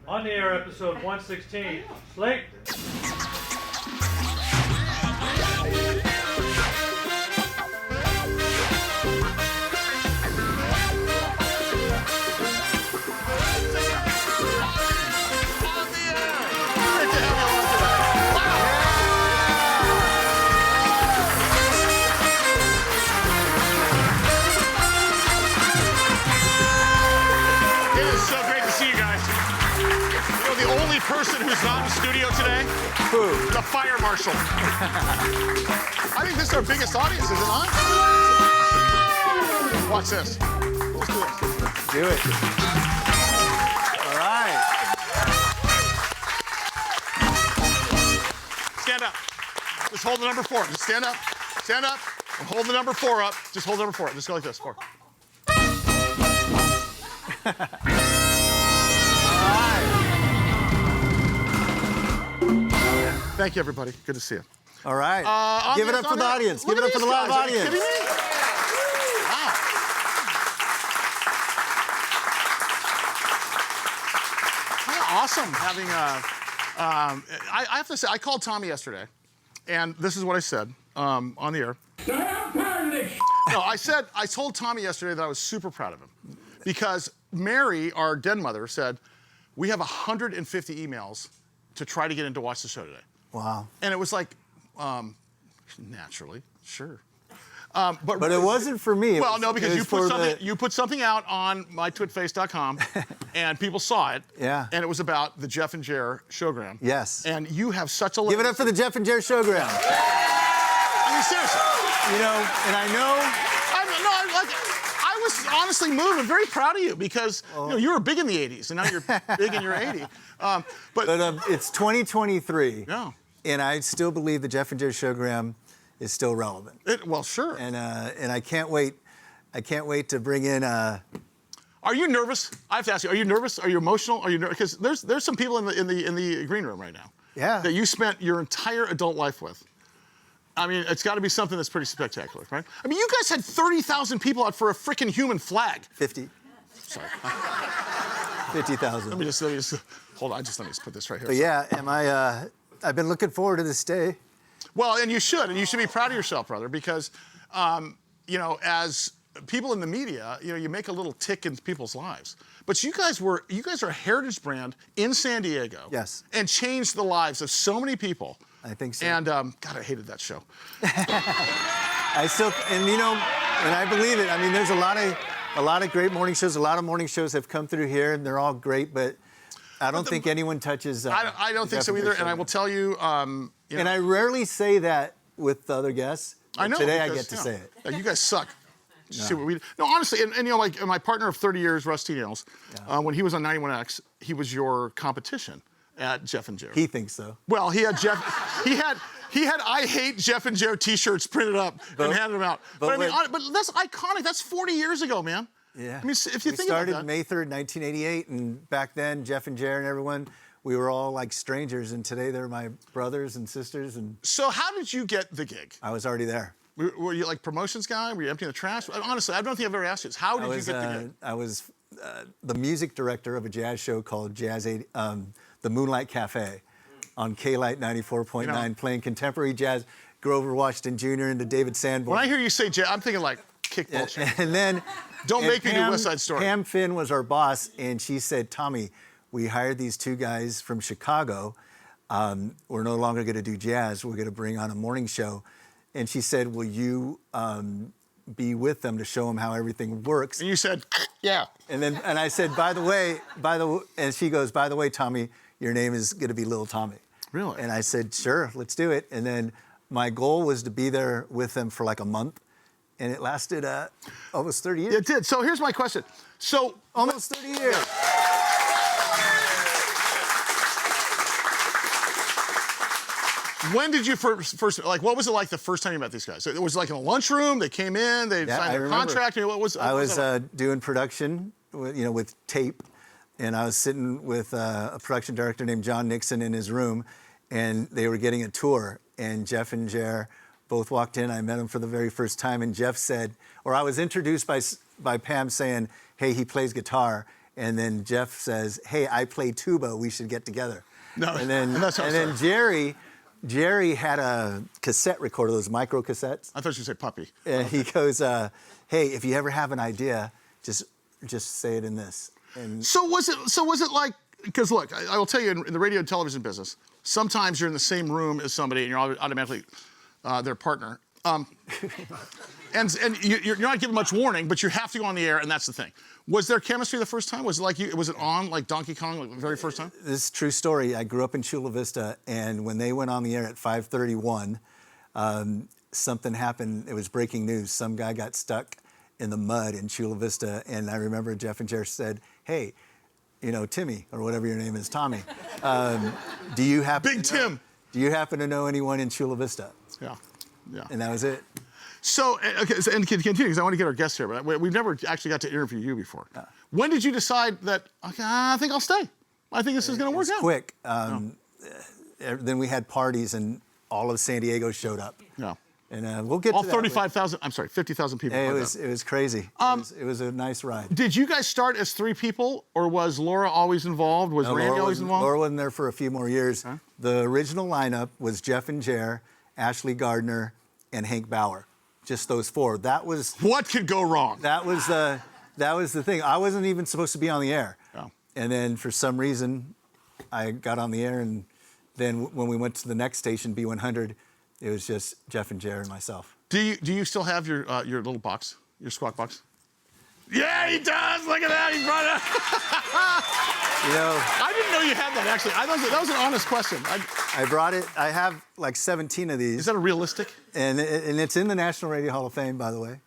On the air, episode 116, Slate. Person who's not in the studio today? Who? The fire marshal. I think this is our biggest audience, is it not? Watch this. Let's do this. Do it. All right. Stand up. Just hold the number 4. Just stand up. Stand up. And hold the number 4 up. Just hold the number 4 up. Just go like this. 4. Thank you, everybody. Good to see you. All right. Give it up for the audience. Give it up for the live audience. Are you kidding me? Wow. Kind of awesome having I have to say, I called Tommy yesterday, and this is what I said on the air. No, I told Tommy yesterday that I was super proud of him because Mary, our den mother, said, we have 150 emails to try to get in to watch the show today. Wow. And it was like, naturally, sure. But it wasn't for me. Well, no, because you put something out on mytwitface.com, and people saw it. Yeah. And it was about the Jeff and Jer showgram. Yes. And you have such a... Give it up for the Jeff and Jer showgram. I mean, seriously. You know, and I know... I was honestly moved. I'm very proud of you because you were big in the 80s, and now you're big in your 80. But it's 2023. Yeah. And I still believe the Jeff and Jer showgram is still relevant. Well, sure. And I can't wait. I can't wait to bring in. Are you nervous? I have to ask you. Are you nervous? Are you emotional? Are you nervous? Because there's some people in the green room right now. Yeah. That you spent your entire adult life with. I mean, it's got to be something that's pretty spectacular, right? I mean, you guys had 30,000 people out for a freaking human flag. 50. Sorry. 50,000. Let me just hold on. Let me just put this right here. But yeah, I've been looking forward to this day. Well, and you should be proud of yourself, brother, because, as people in the media, you make a little tick in people's lives. But you guys are a heritage brand in San Diego. Yes. And changed the lives of so many people. I think so. And, God, I hated that show. And I believe it. I mean, there's a lot of great morning shows. A lot of morning shows have come through here, and they're all great, but I don't think anyone touches. I don't think so either, and I will tell you, And I rarely say that with the other guests. I know. Today I get to say it. Yeah, you guys suck. No, honestly, and like my partner of 30 years, Rusty Nails, when he was on 91X, he was your competition at Jeff and Jer. He thinks so. Well, he had Jeff. He had I hate Jeff and Jer T-shirts printed up and handed them out. But that's iconic. That's 40 years ago, man. Yeah. I mean, if you think about that. We started that. May 3rd, 1988, and back then, Jeff and Jer and everyone, we were all like strangers, and today they're my brothers and sisters. And so how did you get the gig? I was already there. Were you like promotions guy? Were you emptying the trash? Honestly, I don't think I've ever asked you this. How did you get the gig? I was the music director of a jazz show called the Moonlight Cafe on K-Light 94.9, playing contemporary jazz, Grover Washington Jr. and David Sanborn. When I hear you say jazz, I'm thinking like kickball champ. And then... Don't make me do West Side Story. Pam Finn was our boss, and she said, Tommy, we hired these two guys from Chicago. We're no longer going to do jazz. We're going to bring on a morning show. And she said, will you be with them to show them how everything works? And you said, yeah. And I said, and she goes, by the way, Tommy, your name is going to be Little Tommy. Really? And I said, sure, let's do it. And then my goal was to be there with them for like a month. And it lasted almost 30 years. It did. So here's my question. So almost 30 years. When did you first like? What was it like the first time you met these guys? It was like in a lunchroom. They came in. They signed a contract. What was? I was doing production, with tape, and I was sitting with a production director named John Nixon in his room, and they were getting a tour. And Jeff and Jer both walked in. I met him for the very first time, and Jeff said, or I was introduced by Pam saying, "Hey, he plays guitar," And then Jeff says, "Hey, I play tuba. We should get together." No, And then that's how it and then started. Jerry had a cassette recorder, those micro cassettes. I thought you'd say puppy. And he goes, "Hey, if you ever have an idea, just say it in this." And So was it like, because look, I will tell you, in the radio and television business, sometimes you're in the same room as somebody and you're automatically their partner. And you're not given much warning, but you have to go on the air, and that's the thing. Was there chemistry the first time? Was it on like Donkey Kong like the very first time? this is a true story. I grew up in Chula Vista, and when they went on the air at 5:31, something happened. It was breaking news. Some guy got stuck in the mud in Chula Vista, and I remember Jeff and Jerry said, "Hey, Timmy, or whatever your name is, Tommy, do you happen Big to know, Tim. do you happen to know anyone in Chula Vista?" Yeah. And that was it. So, okay, and continue, because I want to get our guests here, but we've never actually got to interview you before. When did you decide that, okay, I think I'll stay? I think this is going to work It's out. quick. Then we had parties, and all of San Diego showed up. Yeah. And we'll get All to that. 35,000, I'm sorry, 50,000 people. Hey, like it was crazy. It was a nice ride. Did you guys start as 3 people, or was Laura always involved? Was No, Randy always involved? Laura wasn't there for a few more years. The original lineup was Jeff and Jer, Ashley Gardner, and Hank Bauer. Just those 4. That was What could go wrong? that was the thing. I wasn't even supposed to be on the air. Oh. And then for some reason, I got on the air, and then when we went to the next station, B100, it was just Jeff and Jer and myself. Do you still have your little box, your squawk box? Yeah, he does. Look at that. He brought it up. I didn't know you had that, actually. That was an honest question. I brought it. I have like 17 of these. Is that a realistic? And it's in the National Radio Hall of Fame, by the way.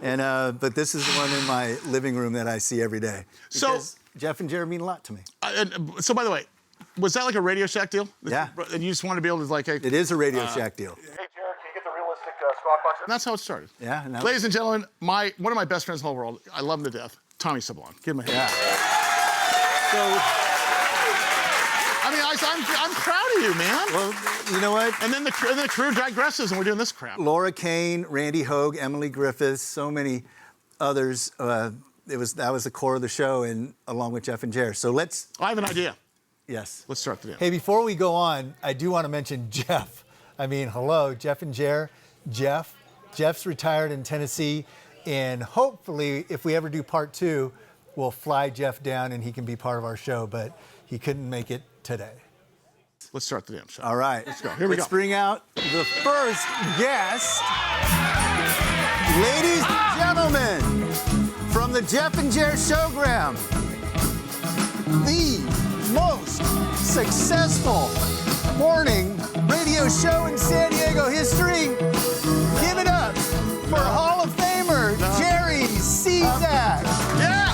And but this is the one in my living room that I see every day. Because Jeff and Jerry mean a lot to me. So, by the way, was that like a Radio Shack deal? Yeah. And you just wanted to be able to like, hey, It is a Radio Shack deal. Hey, Jared, can you get the realistic squawk box? And that's how it started. Yeah. and that- Ladies and gentlemen, one of my best friends in the whole world, I love him to death, Tommy Sablon. Give him a hand. Yeah. So, I mean, I'm proud of you, man. well, you know what? And then the crew digresses, and we're doing this crap. Laura Cain, Randy Hoag, Emily Griffiths, so many others. That was the core of the show, and along with Jeff and Jerry. So I have an idea. yes. Let's start the deal. Hey, before we go on, I do want to mention Jeff. I mean, hello, Jeff and Jer. Jeff's retired in Tennessee, and hopefully, if we ever do part 2, we'll fly Jeff down and he can be part of our show, but he couldn't make it today. Let's start the damn show. All right. Let's go. Here we Let's go. bring out the first guest. Ladies and gentlemen, from the Jeff and Jer Showgram, the most successful morning radio show in San Diego history. Give it up for Hall of Famer Jerry Cesak. Yeah!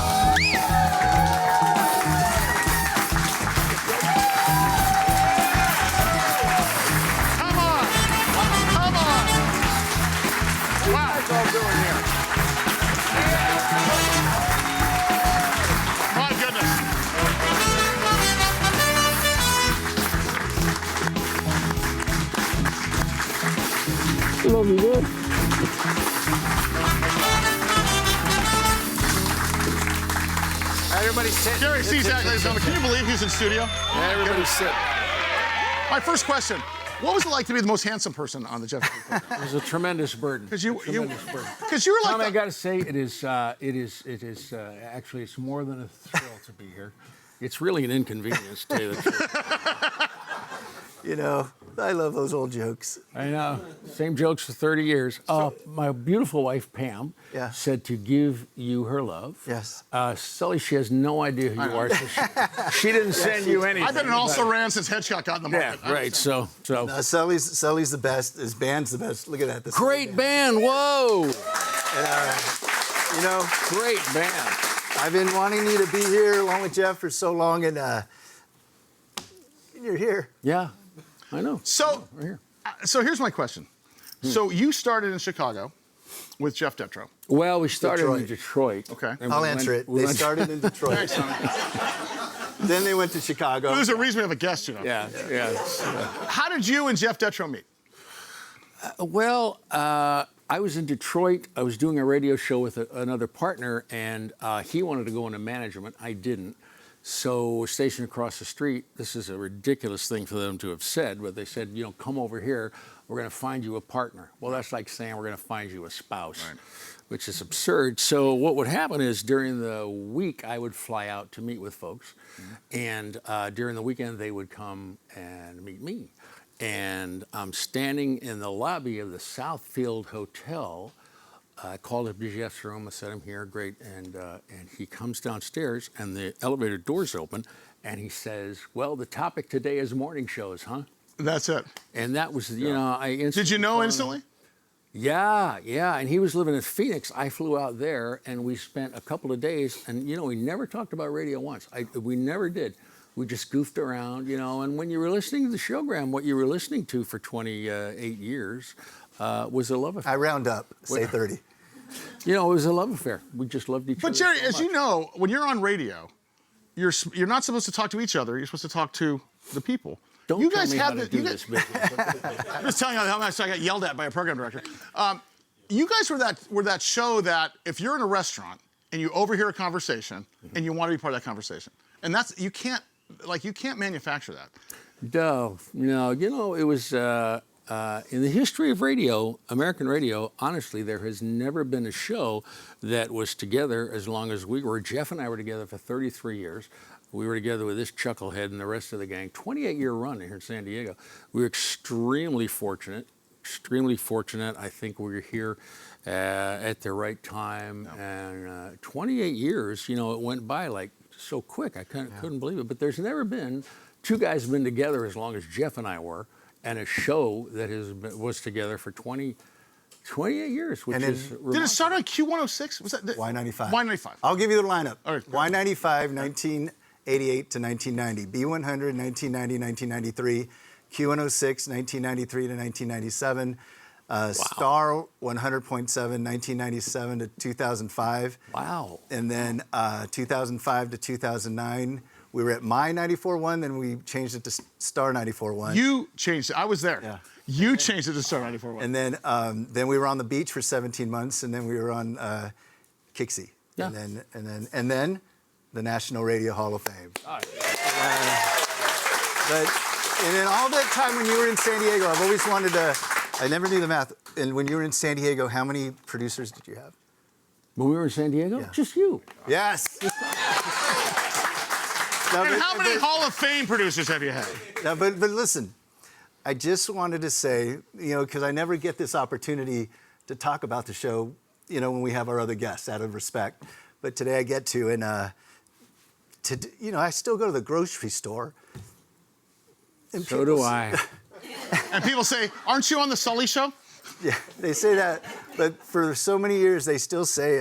Come on! Come on! Wow. What's all doing here? My goodness. Love you, good. Everybody sit. Jerry Cesak, ladies and gentlemen. Can you believe he's in studio? Everybody sit. My first question. What was it like to be the most handsome person on the Jeff? It was a tremendous burden. Because you were Tommy, I like got to say, it is actually, it's more than a thrill to be here. It's really an inconvenience, to tell you the truth. You know, I love those old jokes. I know. Same jokes for 30 years. My beautiful wife, Pam, Yeah. said to give you her love. Yes. Sully, she has no idea who you are. So she didn't send you anything. I've been an also-ran since Headshot got in the market. Yeah, right. So. Sully's the best. His band's the best. Look at that. This Great band. Whoa. You know, Great band. I've been wanting you to be here along with Jeff for so long, and you're here. Yeah, I know. So, Right here. so here's my question. So you started in Chicago with Jeff Detro. Well, we started in Detroit. Okay. and I'll we answer went- it. we They went- started in Detroit. Thanks, Tommy. Then they went to Chicago. There's a reason we have a guest, you know. Yeah. How did you and Jeff Detro meet? I was in Detroit. I was doing a radio show with another partner, and he wanted to go into management. I didn't. So, stationed across the street, this is a ridiculous thing for them to have said, but they said, come over here. We're going to find you a partner. Well, that's like saying we're going to find you a spouse, which is absurd. So what would happen is during the week, I would fly out to meet with folks, and during the weekend, they would come and meet me. And I'm standing in the lobby of the Southfield Hotel. I called up Jeff's room. I said, I'm here, great. And he comes downstairs, and the elevator doors open, and he says, well, the topic today is morning shows, huh? That's it. And that was, I instantly... Did you know instantly? Yeah. And he was living in Phoenix. I flew out there, and we spent a couple of days, and, we never talked about radio once. We never did. We just goofed around, and when you were listening to the showgram, what you were listening to for 28 years was a love affair. I round up, say 30. It was a love affair. We just loved each other. But Jerry, so as much. you know, when you're on radio, you're not supposed to talk to each other. You're supposed to talk to the people. Don't you tell guys me have how to do this business. I'm just telling you how much I got yelled at by a program director. You guys were that show that if you're in a restaurant and you overhear a conversation and you want to be part of that conversation, and that's you can't manufacture that. No, it was in the history of radio, American radio. Honestly, there has never been a show that was together as long as we were. Jeff and I were together for 33 years. We were together with this chucklehead and the rest of the gang. 28-year run here in San Diego. We were extremely fortunate. I think we were here at the right time. And 28 years, it went by like so quick. I couldn't believe it. But there's never been two guys have been together as long as Jeff and I were, and a show that was together for 28 years, which is remarkable. Did it start on Q106? Was that Y95. Y95. I'll give you the lineup. All right. Y95, 1988 to 1990. B100, 1990, 1993. Q106, 1993 to 1997. Star 100.7, 1997 to 2005. Wow. And then 2005 to 2009. We were at My 94.1, then we changed it to Star 94.1. You changed it. I was there. Yeah. You changed it to Star 94.1. And then we were on the beach for 17 months, and then we were on Kixie. Yeah. And then the National Radio Hall of Fame. All right. And in all that time when you were in San Diego, I've always wanted to, I never knew the math. And when you were in San Diego, how many producers did you have? When we were in San Diego? Yeah. Just you. Yes. And how many Hall of Fame producers have you had? But listen, I just wanted to say, because I never get this opportunity to talk about the show, when we have our other guests, out of respect. But today I get to, and I still go to the grocery store. And So do I. And people say, aren't you on the Sully show? Yeah, they say that. But for so many years, they still say,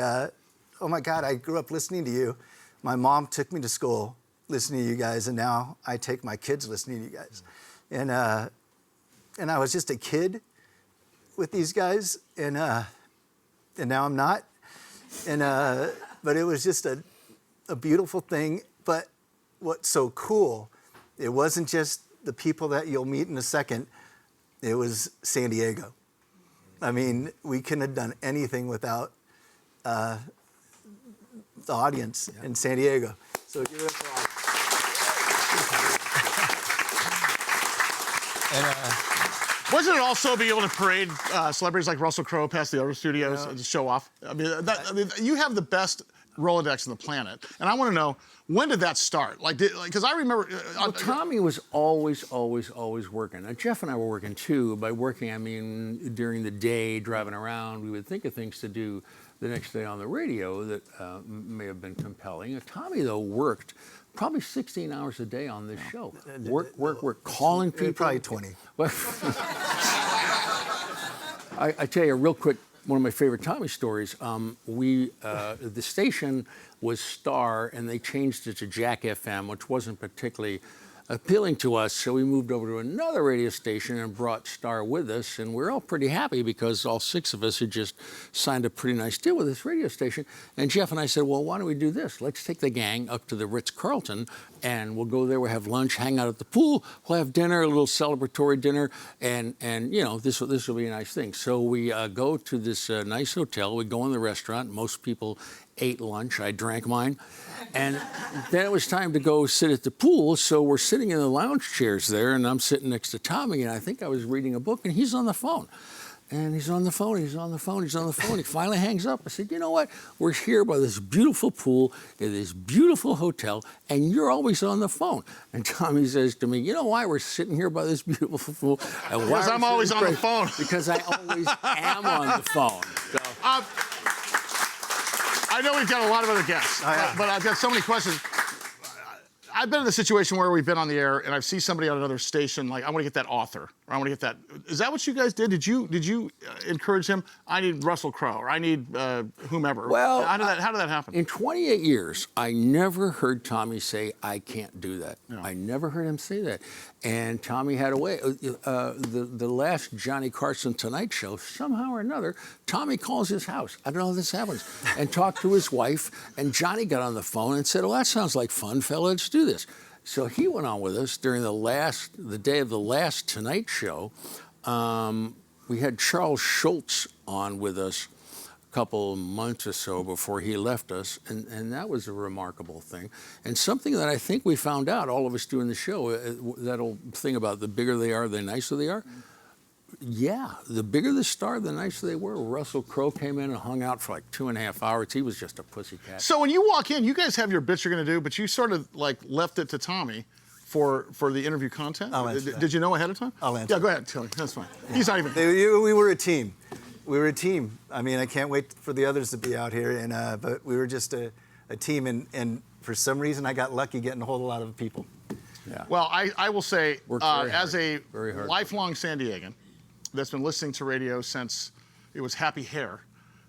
oh my God, I grew up listening to you. My mom took me to school listening to you guys, and now I take my kids listening to you guys. And I was just a kid with these guys, and now I'm not. But it was just a beautiful thing. But what's so cool, it wasn't just the people that you'll meet in a second. It was San Diego. I mean, we couldn't have done anything without the audience in San Diego. So give it up for all. Wasn't it also be able to parade celebrities like Russell Crowe past the other studios and just show off? I mean, you have the best Rolodex on the planet, and I want to know, when did that start? Because I remember. Tommy was always working. Now, Jeff and I were working too. By working, I mean during the day, driving around, we would think of things to do the next day on the radio that may have been compelling. Tommy, though, worked probably 16 hours a day on this show. Work, calling people. Probably 20. I tell you real quick, one of my favorite Tommy stories. The station was Star, and they changed it to Jack FM, which wasn't particularly appealing to us, so we moved over to another radio station and brought Star with us, and we're all pretty happy because all 6 of us had just signed a pretty nice deal with this radio station. And Jeff and I said, well, why don't we do this? Let's take the gang up to the Ritz-Carlton, and we'll go there, we'll have lunch, hang out at the pool, we'll have dinner, a little celebratory dinner, and you know, this will be a nice thing. So we go to this nice hotel, we go in the restaurant, most people ate lunch, I drank mine, and then it was time to go sit at the pool, so we're sitting in the lounge chairs there, and I'm sitting next to Tommy, and I think I was reading a book, and he's on the phone. And he's on the phone, he's on the phone, he's on the phone. He finally hangs up. I said, you know what? We're here by this beautiful pool in this beautiful hotel, and you're always on the phone. And Tommy says to me, you know why we're sitting here by this beautiful pool? And why Because I'm always on the phone. Because I always am on the phone. So. I know we've got a lot of other guests, but I've got so many questions. I've been in a situation where we've been on the air and I've seen somebody on another station like, I want to get that author, or I want to get that. Is that what you guys did? Did you encourage him? I need Russell Crowe, or I need whomever. Well, how did that happen? In 28 years, I never heard Tommy say, I can't do that. No. I never heard him say that. And Tommy had a way. The last Johnny Carson Tonight Show, somehow or another, Tommy calls his house. I don't know how this happens. And talked to his wife, and Johnny got on the phone and said, oh, that sounds like fun, fella, let's do this. So he went on with us during the day of the last Tonight Show. We had Charles Schultz on with us a couple months or so before he left us, and that was a remarkable thing. And something that I think we found out, all of us doing the show, that old thing about the bigger they are, the nicer they are. Yeah, the bigger the star, the nicer they were. Russell Crowe came in and hung out for like 2.5 hours. He was just a pussycat. So when you walk in, you guys have your bits you're going to do, but you sort of like left it to Tommy for the interview content. I'll answer that. Did you know ahead of time? I'll answer. Yeah, go ahead, Tilly. That's fine. He's not even. We were a team. We were a team. I mean, I can't wait for the others to be out here, and but we were just a team, and for some reason I got lucky getting a hold of a lot of people. Yeah. Well, I will say, as a Very hard. lifelong San Diegan that's been listening to radio since it was Happy Hair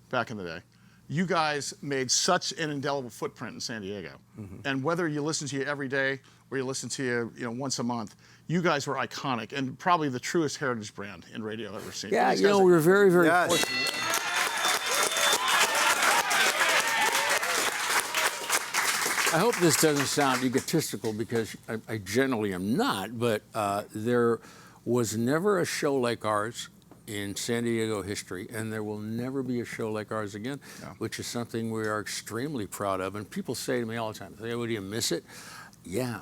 back in the day, you guys made such an indelible footprint in San Diego. Mm-hmm. And whether you listen to you every day or you listen to you once a month, you guys were iconic and probably the truest heritage brand in radio I've ever seen. Yeah, we were very, very Yes. fortunate. I hope this doesn't sound egotistical because I generally am not, but there was never a show like ours in San Diego history, and there will never be a show like ours again, which is something we are extremely proud of. And people say to me all the time, "Oh, do you miss it?" Yeah,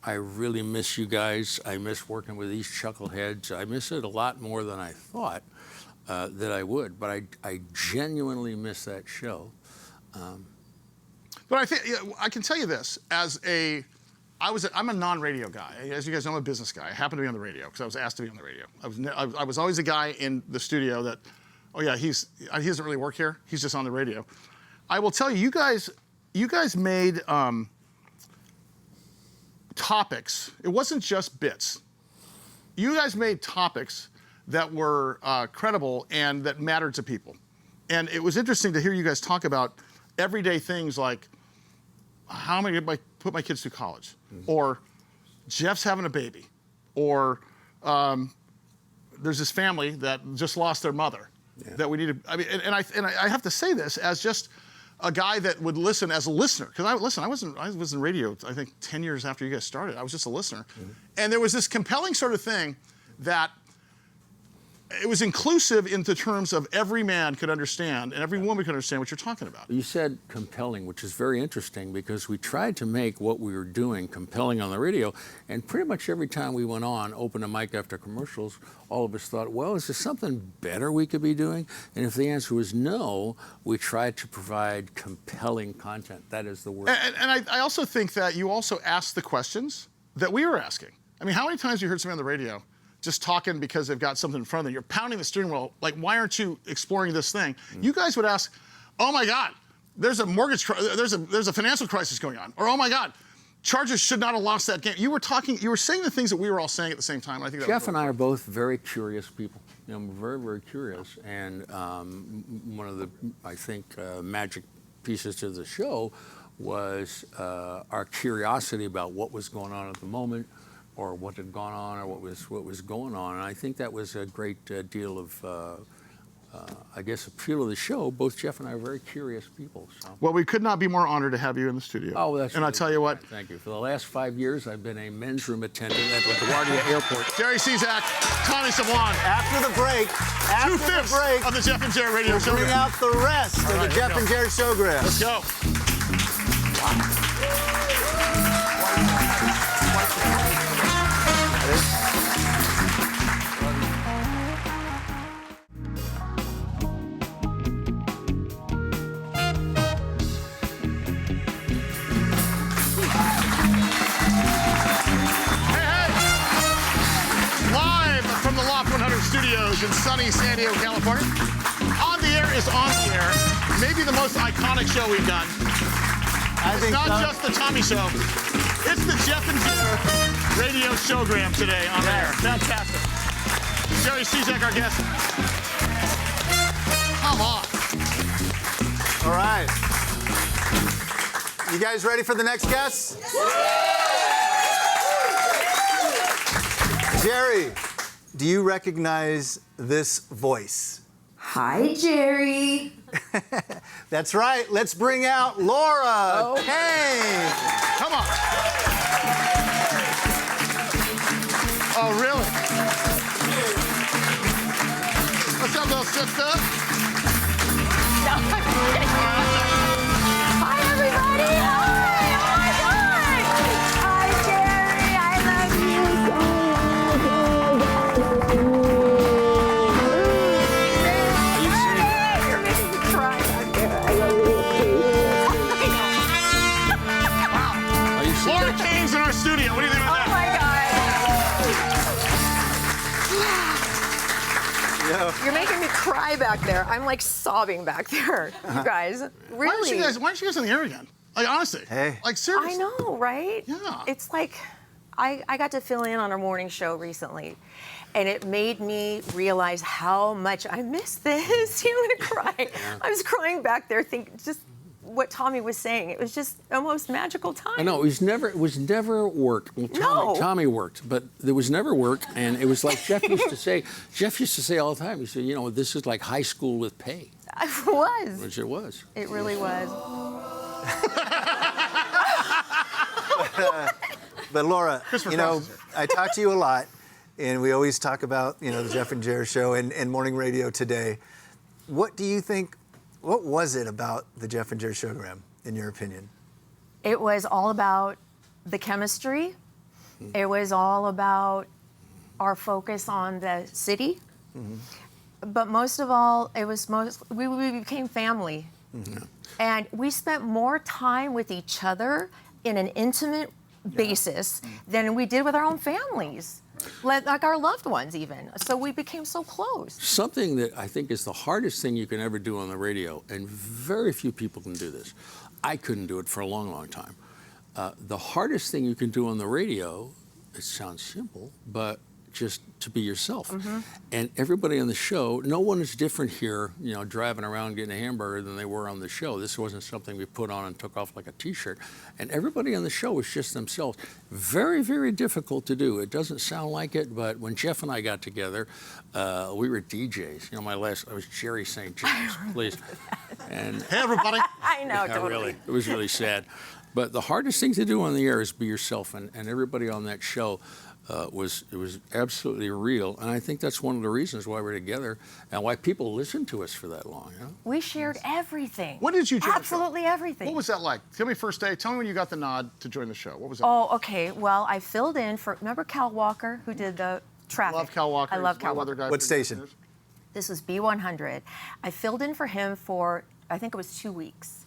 I really miss you guys. I miss working with these chuckleheads. I miss it a lot more than I thought that I would, but I genuinely miss that show. But I think I can tell you this: I'm a non-radio guy. As you guys know, I'm a business guy. I happen to be on the radio because I was asked to be on the radio. I was always a guy in the studio that, oh yeah, he doesn't really work here. He's just on the radio. I will tell you, you guys made topics. It wasn't just bits. You guys made topics that were credible and that mattered to people. And it was interesting to hear you guys talk about everyday things like, how am I going to put my kids through college? Mm-hmm. Or Jeff's having a baby. Or there's this family that just lost their mother that we need to, I mean, and I have to say this as just a guy that would listen as a listener. Because I was in radio, I think 10 years after you guys started. I was just a listener. Mm-hmm. And there was this compelling sort of thing that it was inclusive in the terms of every man could understand and every woman could understand what you're talking about. You said compelling, which is very interesting because we tried to make what we were doing compelling on the radio, and pretty much every time we went on, opened a mic after commercials, all of us thought, well, is there something better we could be doing? And if the answer was no, we tried to provide compelling content. That is the word. And I also think that you also asked the questions that we were asking. I mean, how many times have you heard somebody on the radio just talking because they've got something in front of them? You're pounding the steering wheel, like, why aren't you exploring this thing? Mm. You guys would ask, oh my God, there's a there's a financial crisis going on. Or, oh my God, Chargers should not have lost that game. You were saying the things that we were all saying at the same time. And I think that Jeff and I are both very curious people. We're very, very curious. And one of the, I think, magic pieces to the show was our curiosity about what was going on at the moment, or what had gone on, or what was going on. And I think that was a great deal of, I guess, appeal of the show. Both Jeff and I are very curious people. So. Well, we could not be more honored to have you in the studio. Oh, that's and I tell you what. Thank you. For the last 5 years, I've been a men's room attendant at LaGuardia Airport. Jerry Cesak, Tommy Sablon. After the break, of the Jeff and Jerry radio show. bring out the rest of the Jeff and Jerry showgram. Let's go. Studios in sunny San Diego, California. On the Air is on the air. Maybe the most iconic show we've done. It's not just the Tommy Show. It's the Jeff and Jerry radio showgram today on the air. Fantastic. Jerry Cesak, our guest. Come on. All right. You guys ready for the next guest? Jerry, do you recognize this voice? Hi, Jerry. That's right. Let's bring out Laura Cain. Come on. Oh, really? What's up, little sister? No, I'm kidding. Hi, everybody. Hi. Oh, my God. Hi, Jerry. I love you so much. You're making me cry back there. I love you. Are you serious? Laura Cain's in our studio. What do you think about Oh, that? my God. You're making me cry back there. I'm like sobbing back there, you guys. Really? Why aren't you guys on the air again? Like, honestly. Hey. Like, seriously. I know, right? Yeah. It's like, I got to fill in on a morning show recently, and it made me realize how much I miss this. You're gonna cry. I was crying back there, just what Tommy was saying. It was just the most magical time. I know it was never work. Well, No. Tommy worked, but there was never work, and it was like Jeff used to say. Jeff used to say all the time. He said, this is like high school with pay, It was. which it was. It really was. But Laura, Christopher Cross is here. I talk to you a lot, and we always talk about, the Jeff and Jerry show and morning radio today. What do you think, what was it about the Jeff and Jerry showgram, in your opinion? It was all about the chemistry. It was all about our focus on the city. But most of all, we became family. And we spent more time with each other in an intimate basis than we did with our own families, like our loved ones even. So we became so close. Something that I think is the hardest thing you can ever do on the radio, and very few people can do this. I couldn't do it for a long, long time. The hardest thing you can do on the radio, it sounds simple, but just to be yourself. And everybody on the show, no one is different here, driving around getting a hamburger than they were on the show. This wasn't something we put on and took off like a t-shirt. And everybody on the show was just themselves. Very, very difficult to do. It doesn't sound like it, but when Jeff and I got together, we were DJs. I was Jerry St. James, please. And Hey, everybody. I know, yeah, totally. really, it was really sad. But the hardest thing to do on the air is be yourself, and everybody on that show was absolutely real, and I think that's one of the reasons why we're together and why people listen to us for that long. We shared everything. When did you join the show? Absolutely everything. What was that like? Tell me first day. Tell me when you got the nod to join the show. What was that? Oh, okay. Well, I filled in for, remember Cal Walker, who did the traffic? Love Cal Walker. I love He's Cal my weather Walker. guy What for station? years. This was B100. I filled in for him for, I think it was 2 weeks.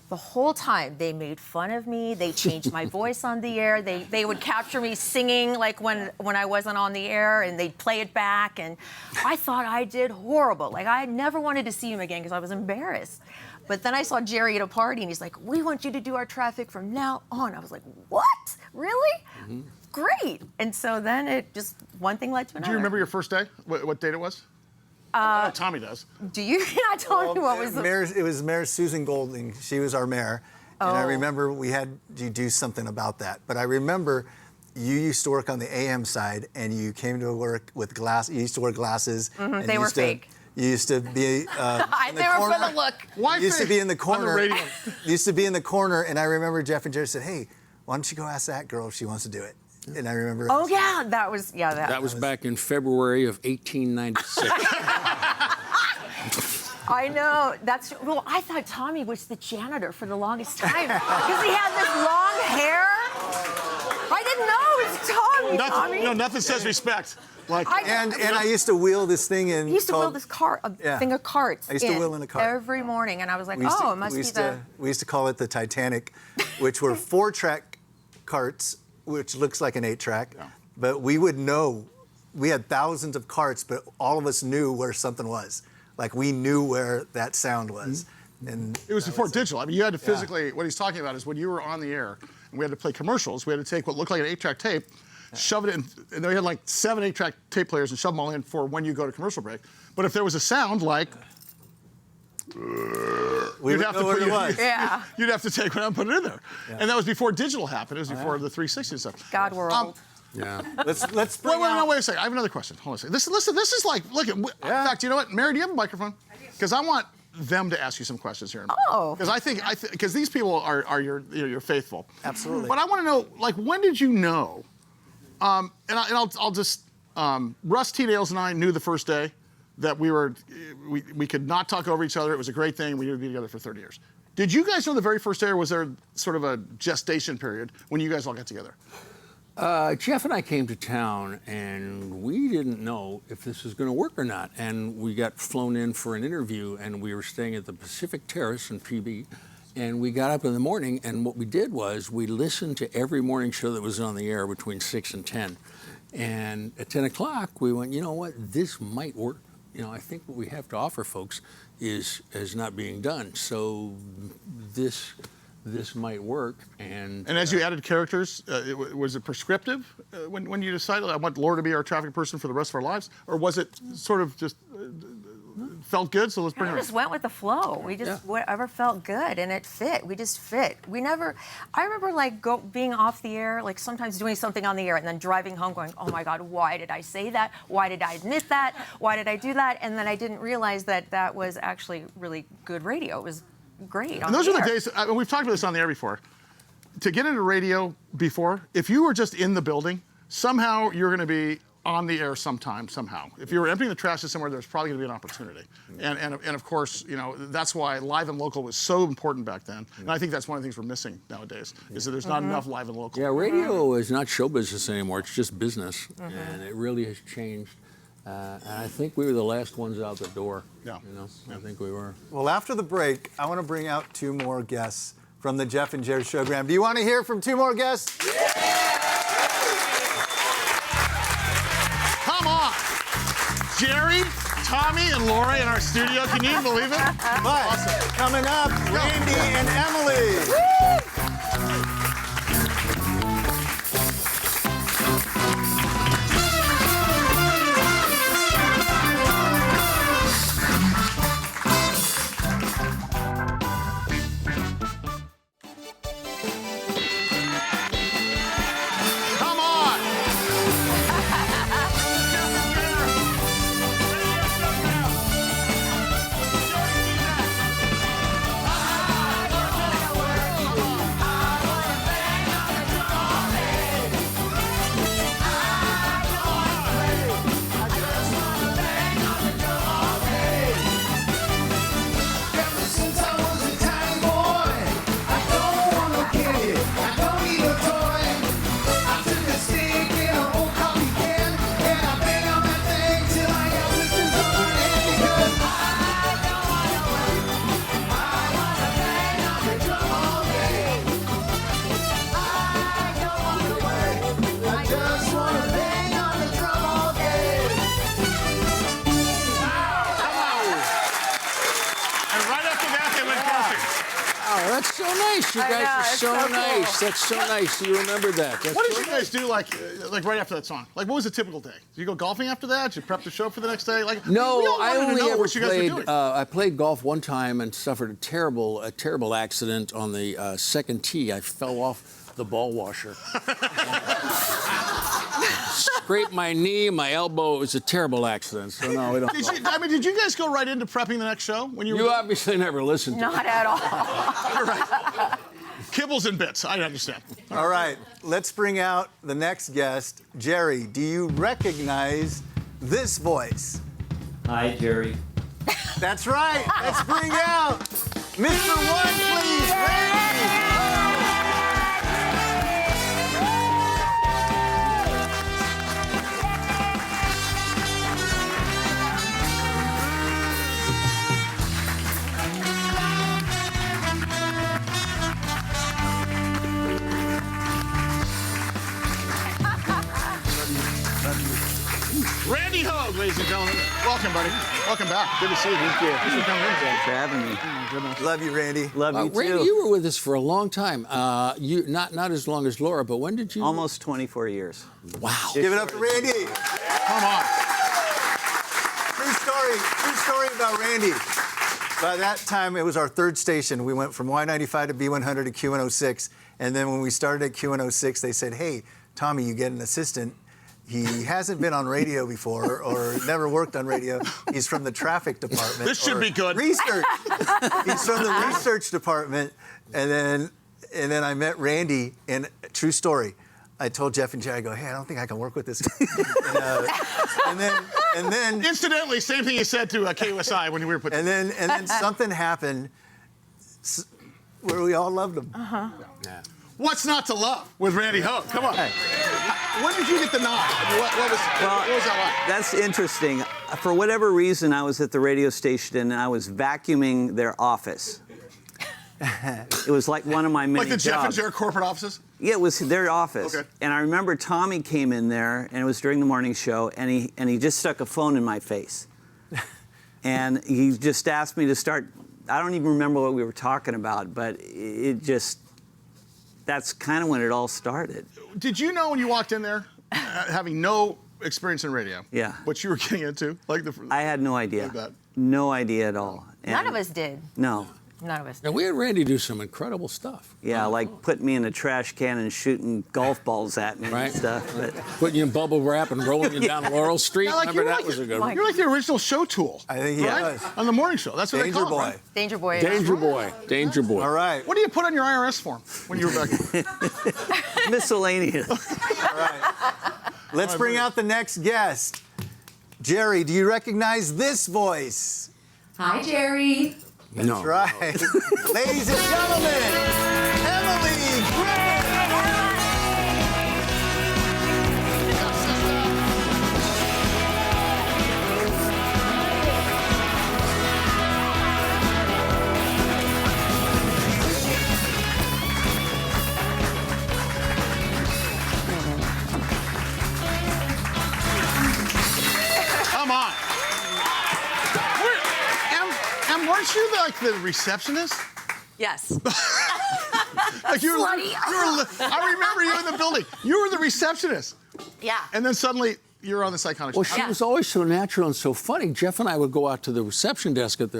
The whole time they made fun of me. They changed my voice on the air. They would capture me singing like when I wasn't on the air, and they'd play it back. And I thought I did horrible. Like I never wanted to see him again because I was embarrassed. But then I saw Jerry at a party, and he's like, "We want you to do our traffic from now on." I was like, "What? Really? Great!" And so then it just one thing led to another. Do you remember your first day? What date it was? I know Tommy does. Do you? I told you what was the. It was Mayor Susan Golding. She was our mayor. And I Oh. remember we had you do something about that. But I remember you used to work on the AM side, and you came to work with glass. You used to wear glasses. And they you were used to- fake. You used to be in the They were corner. for the look. Why You used to fake? be in the On corner. radio. You used to be in the corner, and I remember Jeff and Jerry said, "Hey, why don't you go ask that girl if she wants to do it?" And I remember. Oh yeah, that was That was back in February of 1896. I know. Well, I thought Tommy was the janitor for the longest time because he had this long hair. I didn't know it was Tommy. Tommy. Nothing says respect. Like, And I used to wheel this thing in. He used to wheel called- this cart, a Yeah. thing of carts. I used to wheel in a cart. every morning, and I was like, we used to- oh, it must we be used the. to- we used to call it the Titanic, which were 4-track carts, which looks like an 8-track. Yeah. But we would know. We had thousands of carts, but all of us knew where something was. Like we knew where that sound was. And it was that before digital. I mean, you had to Yeah. physically, what he's talking about is when you were on the air and we had to play commercials, we had to take what looked like an 8-track tape, shove it in, and then we had like 7 8-track tape players and shove them all in for when you go to commercial break. But if there was a sound like, we you'd would have know to where put it was. Yeah. You'd have to take one out and put it in there. And that was before digital happened. It was before the 360 and stuff. God, we're old. Yeah. Let's Wait, bring out. wait a second. I have another question. Hold on a second. Listen, this is like, look at, in fact, you know what? Mary, do you have a microphone? Because I want them to ask you some questions here. Oh. Because because these people are your faithful. Absolutely. But I want to know, like, when did you know? I'll just, Russ T. Dales and I knew the first day that we could not talk over each other. It was a great thing. We would be together for 30 years. Did you guys know the very first day, or was there sort of a gestation period when you guys all got together? Jeff and I came to town, and we didn't know if this was going to work or not. And we got flown in for an interview, and we were staying at the Pacific Terrace in PB. And we got up in the morning, and what we did was we listened to every morning show that was on the air between 6 and 10. And at 10 o'clock, we went, you know what, this might work. You know, I think what we have to offer folks is not being done. So this might work. And And as you added characters, was it prescriptive when you decided, I want Laura to be our traffic person for the rest of our lives? Or was it sort of just felt good, so let's bring her We in? just went with the flow. We just whatever felt good, and it fit. We just fit. We never. I remember like being off the air, like sometimes doing something on the air, and then driving home, going, "Oh my God, why did I say that? Why did I miss that? Why did I do that?" And then I didn't realize that that was actually really good radio. It was great. And those are the days, we've talked about this on the air before. To get into radio before, if you were just in the building, somehow you're going to be on the air somehow. If you were emptying the trash somewhere, there's probably going to be an opportunity. And of course, you know, that's why live and local was so important back then. And I think that's one of the things we're missing nowadays, is that there's not enough live and local. yeah, radio is not show business anymore. It's just business. And it really has changed. And I think we were the last ones out the door. Yeah. You know, I think we were. Well, after the break, I want to bring out 2 more guests from the Jeff and Jerry Showgram. Do you want to hear from 2 more guests? Come on! Jerry, Tommy, and Laura in our studio. Can you believe it? But coming up, Randy and Emily. Come on! That's so nice. You I guys know, are it's so so cool. nice. That's so nice. You remember that. That's What did so you guys do like right after that song? Like, what was a typical day? Did you go golfing after that? Did you prep the show for the next day? Like, No, we all I wanted to only know ever what you guys were played. doing. I played golf one time and suffered a terrible accident on the second tee. I fell off the ball washer. Scraped my knee, my elbow. It was a terrible accident. So no, we don't. Did you guys go right into prepping the next show when you? You obviously never listened to it. Not at all. You're right. Kibbles and bits. I understand. All right, let's bring out the next guest. Jerry, do you recognize this voice? Hi, Jerry. That's right. Let's bring out Mr. One, please. Randy. Randy Hoag, ladies and gentlemen. Welcome, buddy. Welcome back. Good to see you. Thank you. Thanks for coming in, Thanks for having me. Love you, Randy. Love you too. Randy, you were with us for a long time. You not as long as Laura, but when did you? Almost 24 years. Wow. Give it up to Randy. Come on. True story about Randy. By that time, it was our third station. We went from Y95 to B100 to Q106. And then when we started at Q106, they said, hey, Tommy, you get an assistant. He hasn't been on radio before or never worked on radio. He's from the traffic department. This should be good. Research. He's from the research department. And then I met Randy, and true story. I told Jeff and Jerry, I go, hey, I don't think I can work with this guy. and then Incidentally, same thing you said to KUSI when we were putting. and then something happened where we all loved him. Yeah. What's not to love with Randy Hoag? Come on. When did you get the nod? What was that like? That's interesting. For whatever reason, I was at the radio station and I was vacuuming their office. It was like one of my many Like the Jeff and jobs. Jerry corporate offices? Yeah, it was their office. Okay. And I remember Tommy came in there, and it was during the morning show, and he just stuck a phone in my face. And he just asked me to start. I don't even remember what we were talking about, but that's kind of when it all started. Did you know when you walked in there, having no experience in radio, Yeah. what you were getting into? I had no idea. Like that. No idea at all. None And- of us did. No. None of us Now did. we had Randy do some incredible stuff. Yeah, like putting me in a trash can and shooting golf balls at me Right. and stuff. But Putting you in bubble wrap and rolling you down Laurel Street. Yeah, like Remember you're that like was a good one. You're like the original show tool. I think he right? was. On the morning show. That's what Danger they call boy. it, right? Danger Boy. Danger boy. Danger boy. All right. What do you put on your IRS form when you were back? miscellaneous. All right. Let's bring out the next guest. Jerry, do you recognize this voice? Hi, Jerry. No. That's right. Ladies and gentlemen, Emily Griffiths. Come on. Weren't you the receptionist? Yes. Like you were, Slutty. I remember you in the building. You were the receptionist. Yeah. And then suddenly you're on the psychotic Well, show. she was always so natural and so funny. Jeff and I would go out to the reception desk at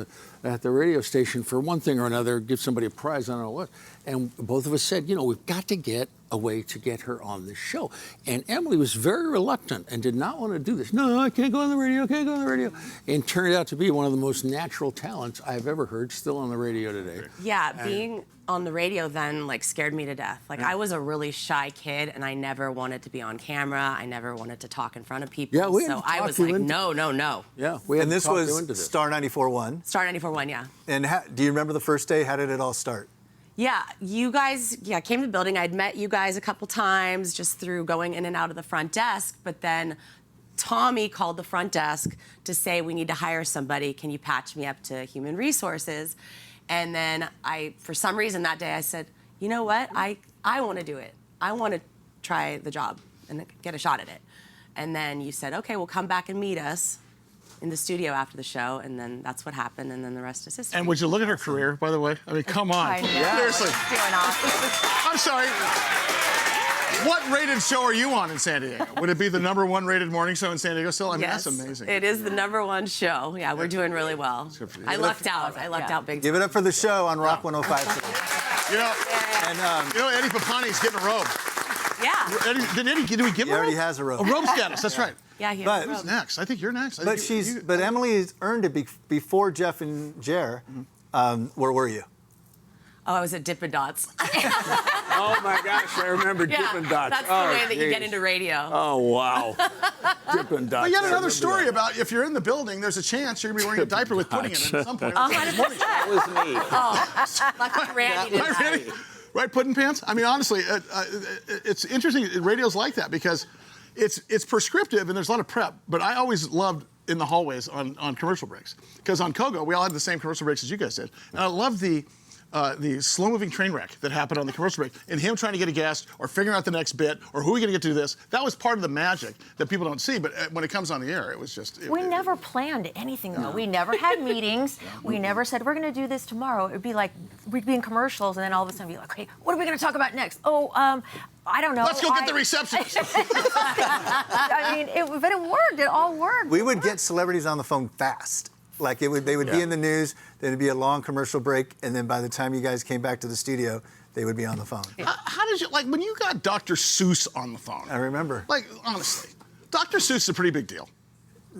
the radio station for one thing or another, give somebody a prize, I don't know what. And both of us said, we've got to get a way to get her on the show. And Emily was very reluctant and did not want to do this. No, I can't go on the radio, can't go on the radio. And turned out to be one of the most natural talents I've ever heard, still on the radio today. Yeah, being on the radio then scared me to death. I was a really shy kid and I never wanted to be on camera. I never wanted to talk in front of people. Yeah, we had so to I talk was you like, into- no. Yeah, we had And to this talk you was into this. Star 94.1. Star 94.1, yeah. And do you remember the first day? How did it all start? Yeah, you guys, came to the building. I'd met you guys a couple times just through going in and out of the front desk, but then Tommy called the front desk to say, we need to hire somebody. Can you patch me up to human resources? And then for some reason that day I said, you know what? I want to do it. I want to try the job and get a shot at it. And then you said, okay, well, come back and meet us. in the studio after the show, and then that's what happened, and then the rest is history. And would you look at her career, by the way? I mean, come on. I know. Seriously. She's doing awesome. I'm sorry. What rated show are you on in San Diego? Would it be the #1 rated morning show in San Diego still? I mean, Yes, that's amazing. it is the #1 show. Yeah, we're doing really well. good for you. I lucked out. I lucked out big time. Give it up for the show on Rock 105. You know, And you know, Eddie Papani's getting a robe. Yeah. Did we give him he already a robe? has a robe. A robe status, that's right. Yeah, he But- has a Who's robe. next? I think you're next. I But think you- but Emily's earned it before Jeff and Jer. Where were you? Oh, I was at Dippin' Dots. Oh my gosh, I remember Dippin' Dots. That's the way that you get into radio. Oh wow, Dippin' Dots. But yet I another remember story that. about if you're in the building, there's a chance you're going to be wearing a diaper with pudding in it at some point. 100%. That was me. Lucky Randy didn't Right, have Randy? Right, pudding pants? I mean, honestly, it's interesting. Radio's like that because it's prescriptive and there's a lot of prep. But I always loved in the hallways on commercial breaks because on Kogo we all had the same commercial breaks as you guys did, and I loved the slow-moving train wreck that happened on the commercial break, and him trying to get a guest or figuring out the next bit or who are we going to get to do this. That was part of the magic that people don't see. But when it comes on the air, it was just. We never planned anything, though. We never had meetings. We never said, we're going to do this tomorrow. It'd be like, we'd be in commercials, and then all of a sudden be like, okay, what are we going to talk about next? Oh, I don't know. Let's go get the receptionist. I mean, but it worked. It all worked. We would get celebrities on the phone fast. Like they would be in the news, then it'd be a long commercial break, and then by the time you guys came back to the studio, they would be on the phone. How did you, like, when you got Dr. Seuss on the phone? I remember. Like, honestly, Dr. Seuss is a pretty big deal.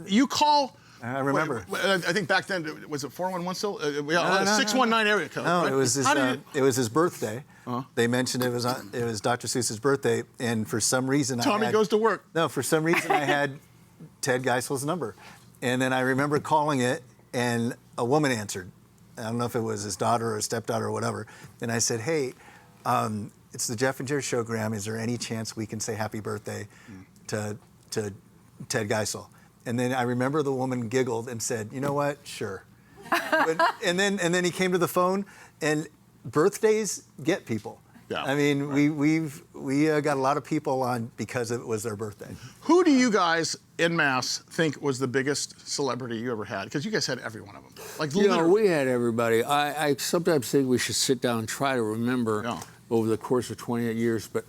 You call. I remember. I think back then, was it 411 still? No, 619 area code. No, right? it was his. How did It was his birthday. They mentioned it was Dr. Seuss's birthday, and for some reason Tommy goes to work. No, for some reason I had Ted Geisel's number, and then I remember calling it, and a woman answered. I don't know if it was his daughter or his stepdaughter or whatever. And I said, "Hey, it's the Jeff and Jerry show, Graham. Is there any chance we can say happy birthday to Ted Geisel?" And then I remember the woman giggled and said, "You know what? Sure." and then he came to the phone, and birthdays get people. Yeah. I mean, we got a lot of people on because it was their birthday. Who do you guys en masse think was the biggest celebrity you ever had? Because you guys had every one of them. Like, You know, literally. we had everybody. I sometimes think we should sit down and try to remember over the course of 28 years, but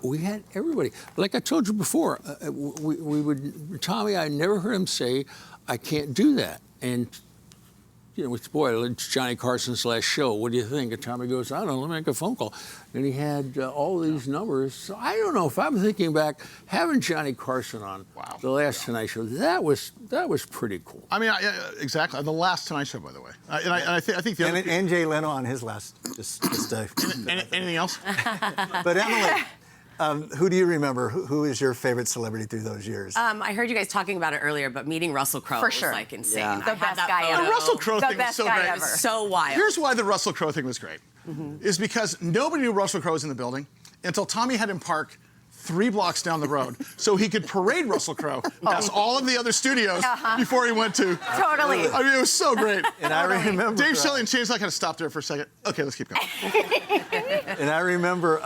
we had everybody. Like I told you before, we would, Tommy, I never heard him say, I can't do that. And, you know, boy, it's Johnny Carson's last show. What do you think? And Tommy goes, I don't know, let me make a phone call. And he had all these numbers. So I don't know, if I'm thinking back, having Johnny Carson on the last Tonight Show, that was pretty cool. I mean, exactly. The last Tonight Show, by the way. And I think the other And Jay Leno on his last. anything else? But Emily, who do you remember? Who is your favorite celebrity through those years? I heard you guys talking about it earlier, but meeting Russell Crowe For was sure. like insane. Yeah. I The had best that guy photo. ever. The Russell Crowe The thing was best so guy great. ever. So wild. Here's why the Russell Crowe thing was great. Is because nobody knew Russell Crowe was in the building until Tommy had him park 3 blocks down the road so he could parade Russell Crowe past all of the other studios before he went to. Totally. I mean, it was so great. And I remember Dave Shelley and Shane's not going to stop there for a second. Okay, let's keep going. And I remember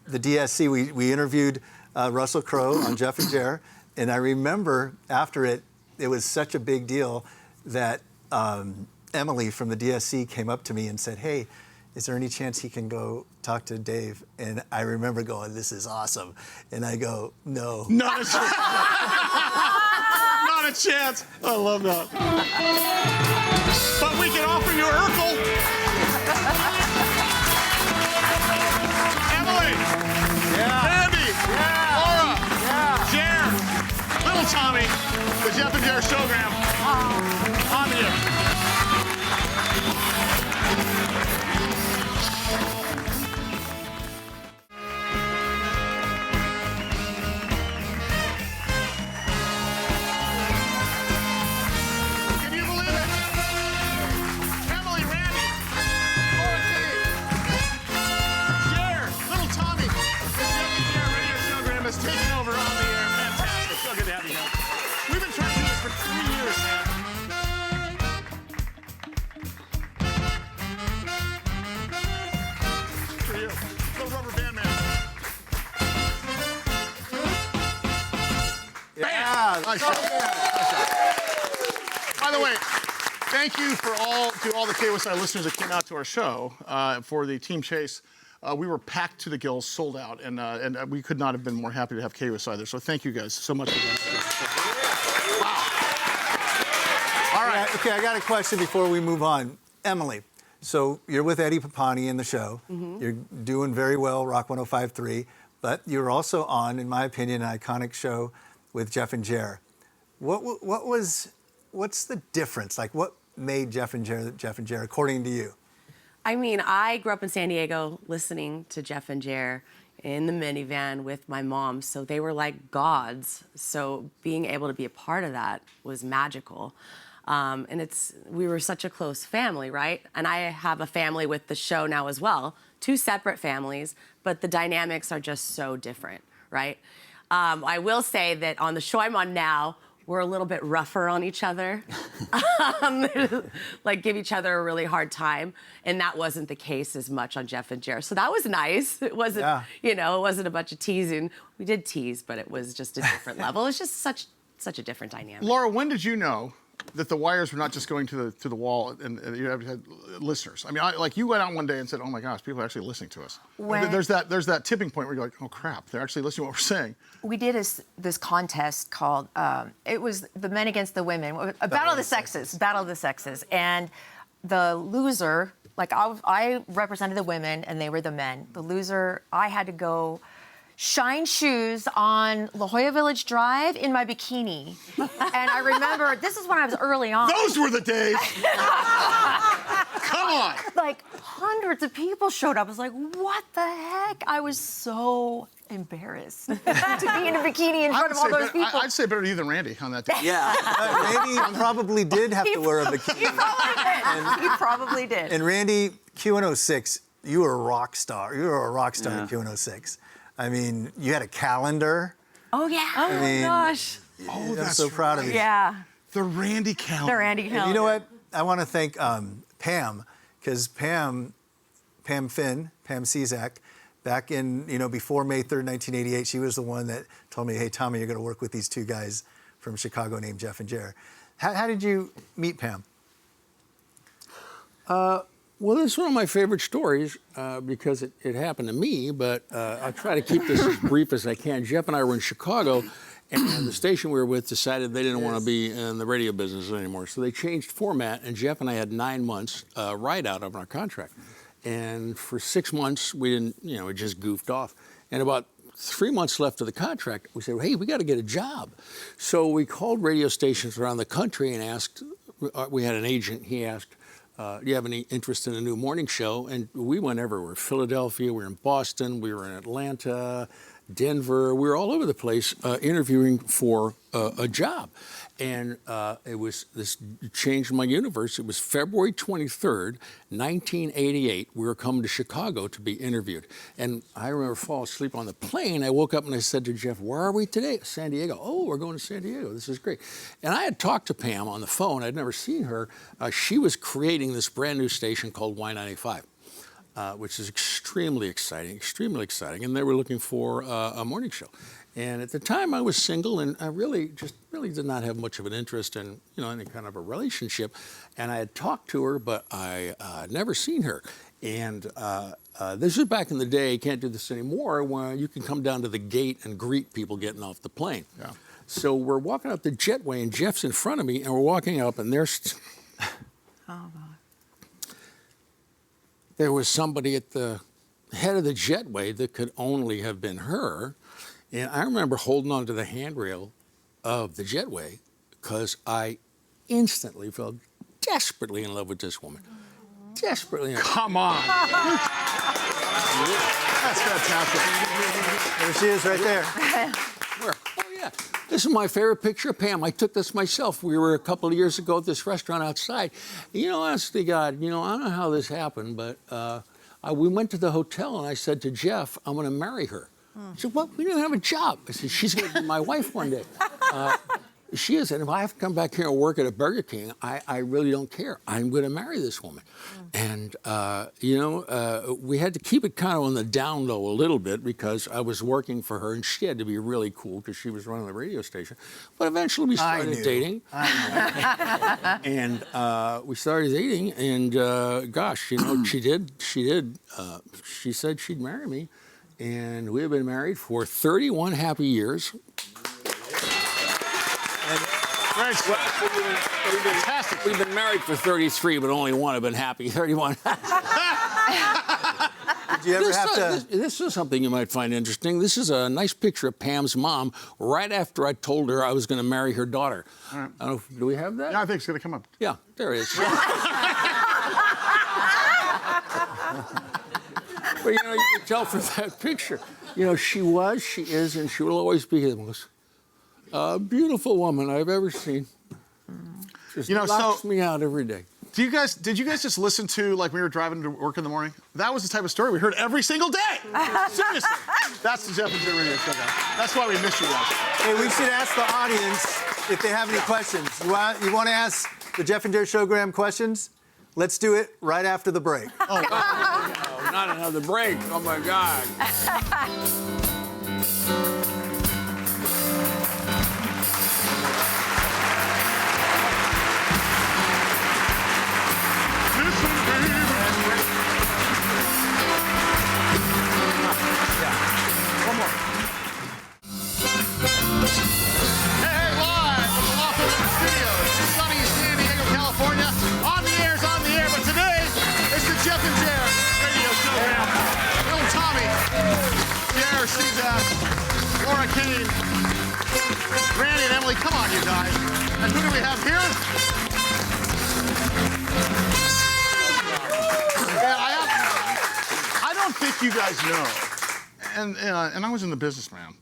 the DSC. We interviewed Russell Crowe on Jeff and Jer, and I remember after it was such a big deal that Emily from the DSC came up to me and said, "Hey, is there any chance he can go talk to Dave?" And I remember going, "This is awesome." And I go, "No." Not a chance. Not a chance. I love that. But we can offer you Urkel. Emily. Andy. Laura. Jer. Little Tommy. The Jeff and Jer showgram. On to you. Can you believe it? Emily, Randy, Laura Jer, Little Tommy, the Jeff and Jer radio showgram has taken over on the air. Fantastic. So good to have you guys. We've been trying to do this for 3 years, man. For you. Little rubber band man. Yeah, Nice shot. Nice shot. By the way, thank you to all the KOSI listeners that came out to our show for the team chase. We were packed to the gills, sold out, and we could not have been more happy to have KOSI there. So thank you guys so much for that. Wow. All right. Okay, I got a question before we move on. Emily, so you're with Eddie Papani in the show. You're doing very well, Rock 105.3, but you're also on, in my opinion, an iconic show with Jeff and Jer. What's the difference? Like, what made Jeff and Jer, according to you? I mean, I grew up in San Diego listening to Jeff and Jer in the minivan with my mom, so they were like gods. So being able to be a part of that was magical. And we were such a close family, right? And I have a family with the show now as well, 2 separate families, but the dynamics are just so different, right? I will say that on the show I'm on now, we're a little bit rougher on each other, like give each other a really hard time. And that wasn't the case as much on Jeff and Jer. So that was nice. It wasn't, it wasn't a bunch of teasing. We did tease, but it was just a different level. It's just such a different dynamic. Laura, when did you know that the wires were not just going to the wall and you had listeners? I mean, like you went out one day and said, "Oh my gosh, people are actually listening to us." There's that tipping point where you're like, "Oh crap, they're actually listening to what we're saying." We did this contest called, it was the men against the women, a battle of the sexes, and the loser, like I represented the women and they were the men. The loser, I had to go shine shoes on La Jolla Village Drive in my bikini. And I remember, this is when I was early on. Those were the days. Come on. Like hundreds of people showed up. I was like, what the heck? I was so embarrassed to be in a bikini in front of all those people. I'd say better you than Randy on that day. Yeah. Randy probably did have to wear a bikini. He probably did. And Randy, Q106, you were a rock star. You were a rock star in Q106. I mean, you had a calendar. Oh, yeah. Oh, my gosh. Oh, I'm so proud of you. Yeah. The Randy calendar. And you know what? I want to thank Pam, because Pam Cesak, back in, before May 3rd, 1988, she was the one that told me, "Hey, Tommy, you're going to work with these 2 guys from Chicago named Jeff and Jer." How did you meet Pam? Well, this is one of my favorite stories because it happened to me, but I'll try to keep this as brief as I can. Jeff and I were in Chicago, and the station we were with decided they didn't want to be in the radio business anymore. So they changed format, and Jeff and I had 9 months ride out of our contract. And for 6 months, we didn't, it just goofed off. And about 3 months left of the contract, we said, "Hey, we got to get a job." So we called radio stations around the country and asked, we had an agent, he asked, "Do you have any interest in a new morning show?" And we went everywhere. Philadelphia, we were in Boston, we were in Atlanta, Denver. We were all over the place interviewing for a job. And this changed my universe. It was February 23rd, 1988. We were coming to Chicago to be interviewed. And I remember falling asleep on the plane. I woke up and I said to Jeff, "Where are we today?" "San Diego." "Oh, we're going to San Diego. This is great." And I had talked to Pam on the phone. I'd never seen her. She was creating this brand new station called Y95. Which is extremely exciting. And they were looking for a morning show. And at the time I was single and I really did not have much of an interest in, any kind of a relationship. And I had talked to her, but I had never seen her. And this is back in the day, can't do this anymore, when you can come down to the gate and greet people getting off the plane. Yeah. So we're walking up the jetway and Jeff's in front of me and we're walking up and there's... Oh, God. There was somebody at the head of the jetway that could only have been her. And I remember holding on to the handrail of the jetway because I instantly fell desperately in love with this woman. Desperately in love. Come on. That's fantastic. There she is right there. Where? Oh, yeah. This is my favorite picture of Pam. I took this myself. We were a couple of years ago at this restaurant outside. Honest to God, I don't know how this happened, but we went to the hotel and I said to Jeff, "I'm going to marry her." He said, "What? We don't have a job." I said, "She's going to be my wife one day." She is, and if I have to come back here and work at a Burger King, I really don't care. I'm going to marry this woman. And, we had to keep it kind of on the down low a little bit because I was working for her, and she had to be really cool because she was running the radio station. But eventually we started dating. And we started dating, and she did. She said she'd marry me, and we have been married for 31 happy years. Fantastic. We've been married for 33, but only one have been happy. 31. Did you ever have to? This is something you might find interesting. This is a nice picture of Pam's mom right after I told her I was going to marry her daughter. All right. I don't know, do we have that? Yeah, I think it's going to come up. Yeah, there it is. But, you can tell from that picture, she is, and she will always be the most beautiful woman I've ever seen. Just knocks me out every day. Did you guys just listen to, like, we were driving to work in the morning? That was the type of story we heard every single day. Seriously. That's the Jeff and Jerry Radio Show, guys. That's why we miss you guys. Hey, we should ask the audience if they have any questions. You want to ask the Jeff and Jerry Showgram questions? Let's do it right after the break. Oh, not another break. Oh, my God. One more. Hey, live from the Los Angeles studios, sunny San Diego, California. On the air, but today it's the Jeff and Jerry Radio Showgram. Little Tommy, Jerry Cesak, Laura Cain, Randy and Emily. Come on, you guys. And who do we have here? I don't think you guys know. And I was in the business, man,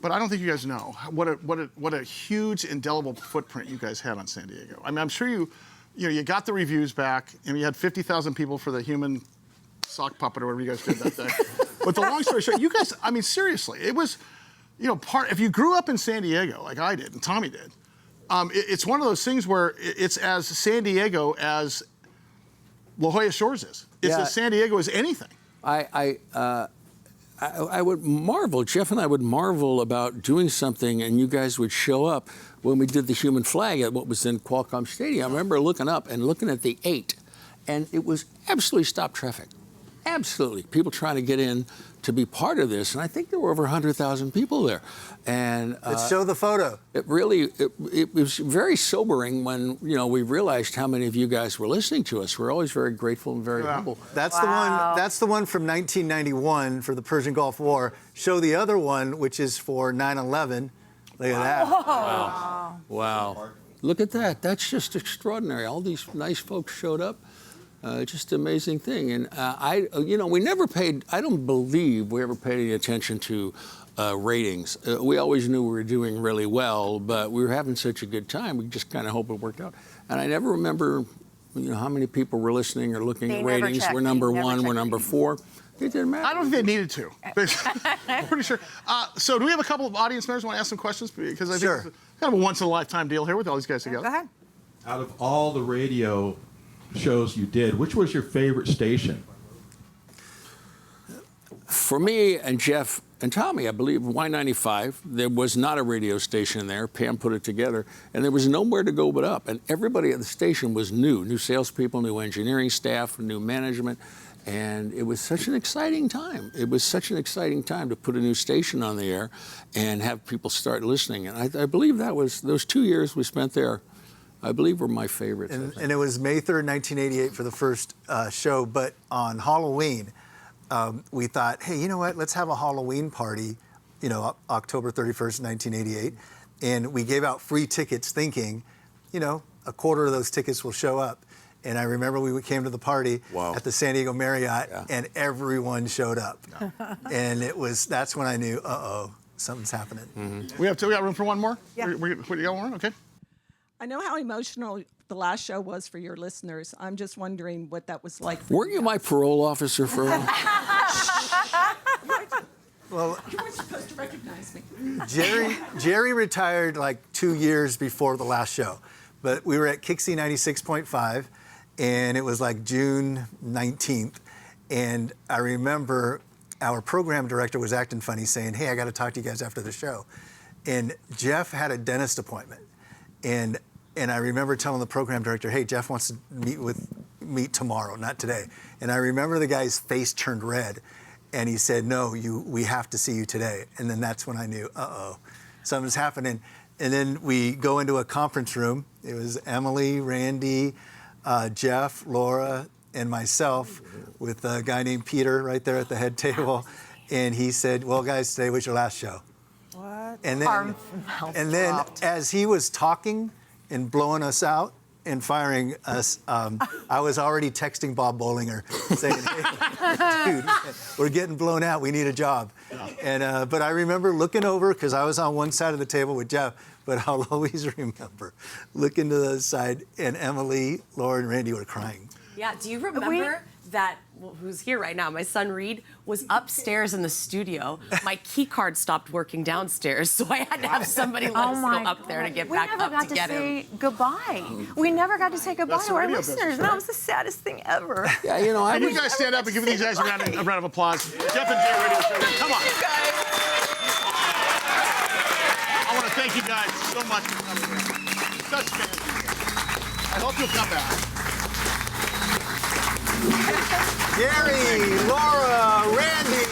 but I don't think you guys know what a huge indelible footprint you guys had on San Diego. I mean, I'm sure you got the reviews back, and you had 50,000 people for the human sock puppet or whatever you guys did that day. But the long story short, you guys, I mean, seriously, it was, if you grew up in San Diego like I did and Tommy did, it's one of those things where it's as San Diego as La Jolla Shores is. It's as San Diego as anything. I would marvel, Jeff and I would marvel about doing something, and you guys would show up when we did the human flag at what was then Qualcomm Stadium. I remember looking up and looking at the 8, and it was absolutely stopped traffic. Absolutely. People trying to get in to be part of this, and I think there were over 100,000 people there. And let's show the photo. It was very sobering when we realized how many of you guys were listening to us. We're always very grateful and very humble. That's the one. That's the one from 1991 for the Persian Gulf War. Show the other one, which is for 9/11. Look at that. Wow. Look at that. That's just extraordinary. All these nice folks showed up. Just an amazing thing. And we never paid, I don't believe we ever paid any attention to ratings. We always knew we were doing really well, but we were having such a good time, we just kind of hope it worked out. And I never remember, how many people were listening or looking at ratings. We're number 1, we're number 4. It didn't matter. I don't think they needed to. I'm pretty sure. So do we have a couple of audience members who want to ask some questions? Because I think it's kind of a once-in-a-lifetime deal here with all these guys together. Go ahead. Out of all the radio shows you did, which was your favorite station? For me and Jeff and Tommy, I believe Y95, there was not a radio station there. Pam put it together, and there was nowhere to go but up. And everybody at the station was new salespeople, new engineering staff, new management. And it was such an exciting time. It was such an exciting time to put a new station on the air and have people start listening. And I believe that was, those 2 years we spent there, I believe were my favorites. And it was May 3rd, 1988 for the first show. But on Halloween, we thought, hey, you know what? Let's have a Halloween party, October 31st, 1988. And we gave out free tickets thinking, a quarter of those tickets will show up. And I remember we came to the party at the San Diego Marriott, and everyone showed up. And that's when I knew, something's happening. Mm-hmm. We got room for one more? Yeah. You got one more? Okay. I know how emotional the last show was for your listeners. I'm just wondering what that was like for Weren't you my parole officer for a while? Well, You weren't supposed to recognize me. Jerry retired like 2 years before the last show, but we were at Kixie 96.5, and it was like June 19th, and I remember our program director was acting funny, saying, "Hey, I got to talk to you guys after the show," and Jeff had a dentist appointment, and I remember telling the program director, "Hey, Jeff wants to meet tomorrow, not today," and I remember the guy's face turned red. And he said, "No, we have to see you today." And then that's when I knew, something's happening. And then we go into a conference room. It was Emily, Randy, Jeff, Laura, and myself with a guy named Peter right there at the head table. And he said, "Well, guys, today was your last show." What? And Our then, mouths dropped. as he was talking and blowing us out and firing us, I was already texting Bob Bollinger saying, "Hey, dude, we're getting blown out. We need a job." And but I remember looking over, because I was on one side of the table with Jeff, but I'll always remember looking to the other side, and Emily, Laura, and Randy were crying. Yeah, do you remember that, who's here right now, my son Reed, was upstairs in the studio. My key card stopped working downstairs, so I had to have somebody let us go up there to get back up to get him. We never got to say goodbye. We never got to say goodbye That's to our radio listeners. business, That was the saddest thing ever. Yeah, you know, Can you guys stand up and give these guys a round of applause? Jeff and Jerry Radio Show. Come on. I want to thank you guys so much for coming here. Such fans. I hope you'll come back. Jerry, Laura, Randy,